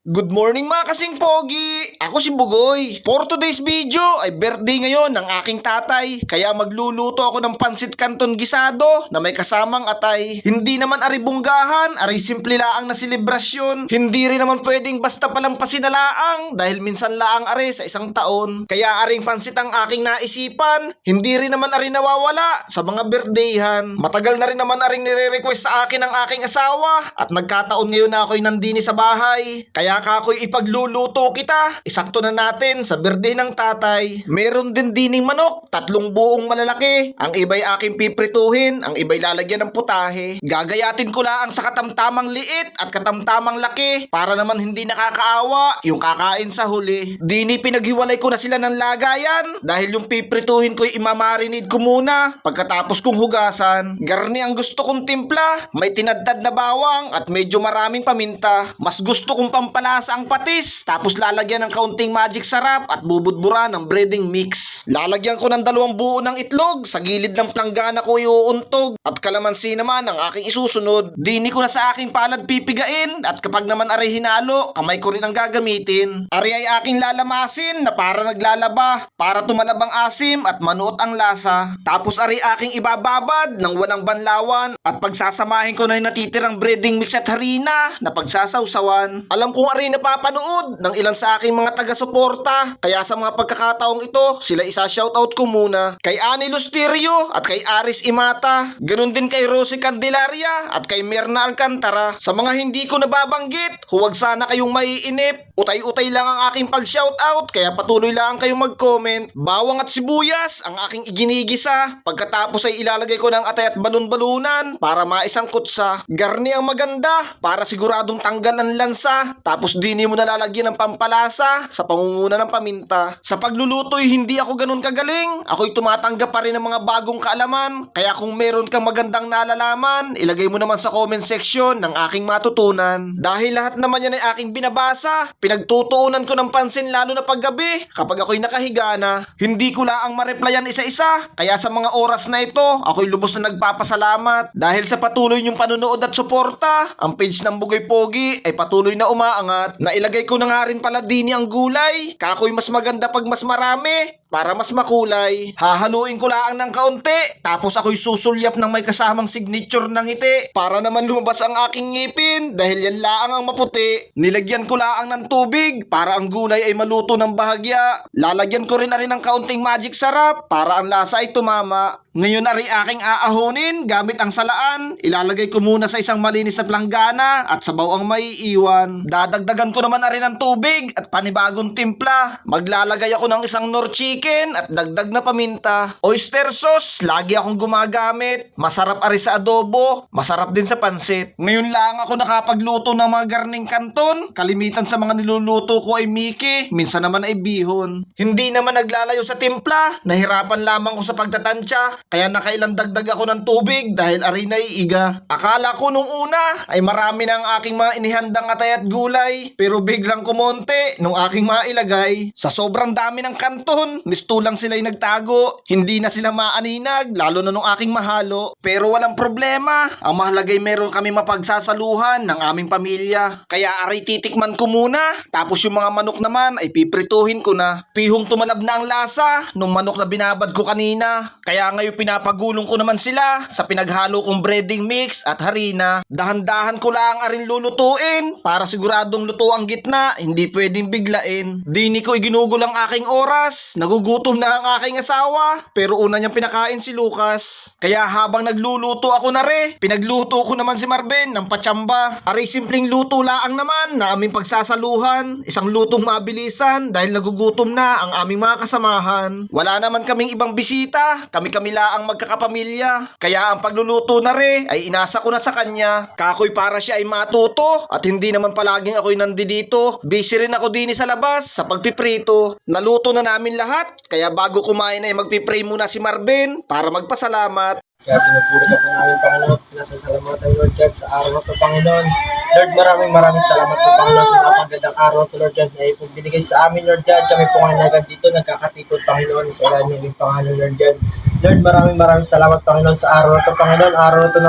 Good morning mga kasing pogi! Ako si Bugoy. For today's video ay birthday ngayon ng aking tatay. Kaya magluluto ako ng pansit canton gisado na may kasamang atay. Hindi naman aribunggahan, aray simple laang na selebrasyon. Hindi rin naman pwedeng basta palang pasinalaang dahil minsan laang are sa isang taon. Kaya aring pansit ang aking naisipan. Hindi rin naman aring nawawala sa mga birthdayhan. Matagal na rin naman aring nire-request sa akin ng aking asawa at nagkataon ngayon na ako'y nandini sa bahay. Kaya kakoy ipagluluto kita. Isakto na natin sa birthday ng tatay. Meron din dining manok, 3 buong malalaki. Ang iba'y aking piprituhin, ang iba'y lalagyan ng putahe. Gagayatin ko lang sa katamtamang liit at katamtamang laki para naman hindi nakakaawa yung kakain sa huli. Dini pinaghiwalay ko na sila ng lagayan dahil yung piprituhin ko'y imamarinate ko muna pagkatapos kong hugasan. Garni ang gusto kong timpla, may tinadtad na bawang at medyo maraming paminta. Mas gusto kong pampalasa ang patis, tapos lalagyan ng kaunting magic sarap at bubudbura ng breading mix. Lalagyan ko ng 2 buo ng itlog, sa gilid ng planggana ko iuuntog at kalamansi naman ang aking isusunod. Dini ko na sa aking palad pipigain at kapag naman aray hinalo, kamay ko rin ang gagamitin. Ari ay aking lalamasin na para naglalaba, para tumalab ang asim at manuot ang lasa. Tapos ari aking ibababad ng walang banlawan at pagsasamahin ko na yung natitirang breading mix at harina na pagsasawsawan. Alam kong ari napapanood ng ilan sa aking mga taga-suporta, kaya sa mga pagkakataong ito, sila isa-shoutout ko muna. Kay Ani Lusterio at kay Aris Imata, ganun din kay Rosie Candelaria at kay Mirna Alcantara. Sa mga hindi ko nababanggit, huwag sana kayong maiinip. Utay-utay lang ang aking pag-shoutout, kaya patuloy lang kayong mag-comment. Bawang at sibuyas ang aking iginigisa. Pagkatapos ay ilalagay ko ng atay at balon-balunan para maisangkot sa. Garni ang maganda para siguradong tanggal ang lansa. Tapos dini mo nalalagyan ng pampalasa sa pangunguna ng paminta. Sa pagluluto'y hindi ako ganun kagaling. Ako'y tumatanggap pa rin ng mga bagong kaalaman. Kaya kung meron kang magandang nalalaman, ilagay mo naman sa comment section ng aking matutunan. Dahil lahat naman yan ay aking binabasa, pinagtutuunan ko ng pansin lalo na paggabi kapag ako'y nakahiga na. Hindi ko laang ma-replyan isa-isa. Kaya sa mga oras na ito, ako'y lubos na nagpapasalamat. Dahil sa patuloy niyong panunood at suporta, ang page ng Bugoy Pogi ay patuloy na umaangat. Nailagay ko na nga rin pala dini ang gulay. Kako'y mas maganda pag mas marami para mas makulay. Hahaluin ko lang ng kaunti, tapos ako'y susulyap ng may kasamang signature ng ngiti para naman lumabas ang aking ngipin dahil yan laang ang maputi. Nilagyan ko lang ng tubig para ang gulay ay maluto ng bahagya. Lalagyan ko rin na rin ng kaunting magic sarap para ang lasa ay tumama. Ngayon ari aking aahonin gamit ang salaan. Ilalagay ko muna sa isang malinis na planggana at sabaw ang maiiwan. Dadagdagan ko naman ari ng tubig at panibagong timpla. Maglalagay ako ng isang nor chicken at dagdag na paminta. Oyster sauce, lagi akong gumagamit. Masarap ari sa adobo, masarap din sa pansit. Ngayon lang ako nakapagluto ng mga garning kanton. Kalimitan sa mga niluluto ko ay miki, minsan naman ay bihon. Hindi naman naglalayo sa timpla, nahirapan lamang ko sa pagtatansya. Kaya nakailang dagdag ako ng tubig dahil ari na iiga. Akala ko nung una ay marami na ang aking mga inihandang atay at gulay, pero biglang kumonte nung aking mailagay. Sa sobrang dami ng kanton, mistulang sila'y nagtago. Hindi na sila maaninag, lalo na nung aking mahalo. Pero walang problema. Ang mahalagay meron kami mapagsasaluhan ng aming pamilya. Kaya aray titikman ko muna. Tapos yung mga manok naman ay piprituhin ko na. Pihong tumalab na ang lasa nung manok na binabad ko kanina. Kaya ngayon pinapagulong ko naman sila sa pinaghalo kong breading mix at harina. Dahan-dahan ko lang aring lulutuin para siguradong luto ang gitna, hindi pwedeng biglain. Dini ko iginugol ang aking oras. Nagugutom na ang aking asawa, pero una niyang pinakain si Lucas. Kaya habang nagluluto ako na pinagluto ko naman si Marben ng patsamba. Aray simpleng luto laang naman na aming pagsasaluhan. Isang lutong mabilisan dahil nagugutom na ang aming mga kasamahan. Wala naman kaming ibang bisita, kami-kami ang magkakapamilya. Kaya ang pagluluto na ay inasa ko na sa kanya. Kakoy para siya ay matuto at hindi naman palaging ako'y nandito. Busy rin ako din sa labas sa pagpiprito. Naluto na namin lahat, kaya bago kumain ay magpipray muna si Marben para magpasalamat. Kaya pinupuri ka po namin, Panginoon. Pinasasalamatan, Lord God, sa araw na ito, Panginoon. Lord, maraming salamat po, Panginoon, sa napagandang araw ito, Lord God, na ibinigay sa amin, Lord God. Kami po ngayon dito, nagkakatipod, Panginoon, sa ilan yung pangalan, Lord God. Lord, maraming salamat, Panginoon, sa araw na ito, Panginoon. Araw na ito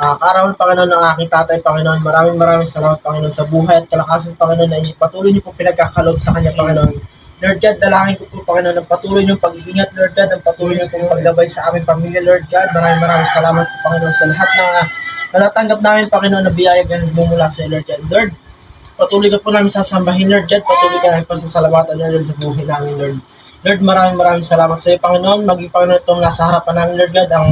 kaarawan, Panginoon, ng aking tatay, Panginoon. Maraming salamat, Panginoon, sa buhay at kalakasan, Panginoon, na patuloy niyo po pinagkakalob sa kanya, Panginoon. Lord God, dalangin ko po, Panginoon, ang patuloy niyong pag-iingat, Lord God, ang patuloy niyong pong paggabay sa aming pamilya, Lord God. Maraming salamat po, Panginoon, sa lahat ng natatanggap namin, Panginoon, na biyaya galing mula sa iyo, Lord God. Lord, patuloy ka po namin sasambahin, Lord God. Patuloy ka namin pasasalamatan, Lord, sa buhay namin, Lord. Lord, maraming salamat sa iyo, Panginoon. Maging, Panginoon, itong nasa harapan namin, Lord God, ang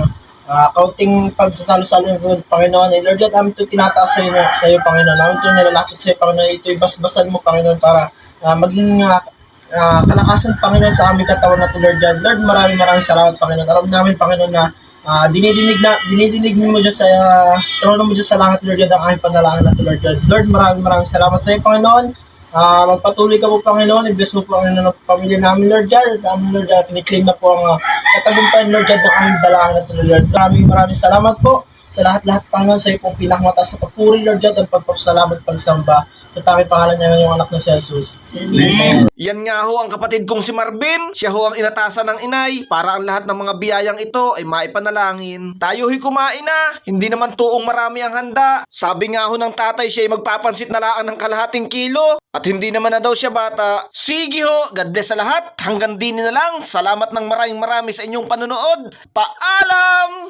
kaunting pagsasalo-salo ng Panginoon. Lord God, amin ito tinataas sa iyo, Panginoon. Amin ito nilalapit sa iyo, Panginoon. Ito'y basbasan mo, Panginoon, para maging kalakasan, Panginoon, sa aming katawan na ito, Lord God. Lord, maraming salamat, Panginoon. Alam namin, Panginoon, na dinidinig mo dyan sa trono mo dyan sa langit, Lord God, ang aming panalangin na ito, Lord God. Lord, maraming salamat sa iyo, Panginoon. Magpatuloy ka po, Panginoon. I-bless mo po, Panginoon, ang pamilya namin, Lord God. At amin, Lord God, kiniklaim na po ang katagumpayan, Lord God, ng aming dalangin na ito, Lord. Maraming salamat po sa lahat-lahat, Panginoon, sa iyo pong pinakamataas na papuri, Lord God, ang pagpapasalamat, pagsamba sa tanging pangalan niya ng iyong anak na si Jesus. Amen. Yan nga ho ang kapatid kong si Marvin. Siya ho ang inatasan ng inay para ang lahat ng mga biyayang ito ay maipanalangin. Tayo ho'y kumain na. Hindi naman tuong marami ang handa. Sabi nga ho ng tatay siya ay magpapansit na laan ng kalahating kilo. At hindi naman na daw siya bata. Sige ho, God bless sa lahat. Hanggang din na lang. Salamat ng marami sa inyong panonood. Paalam!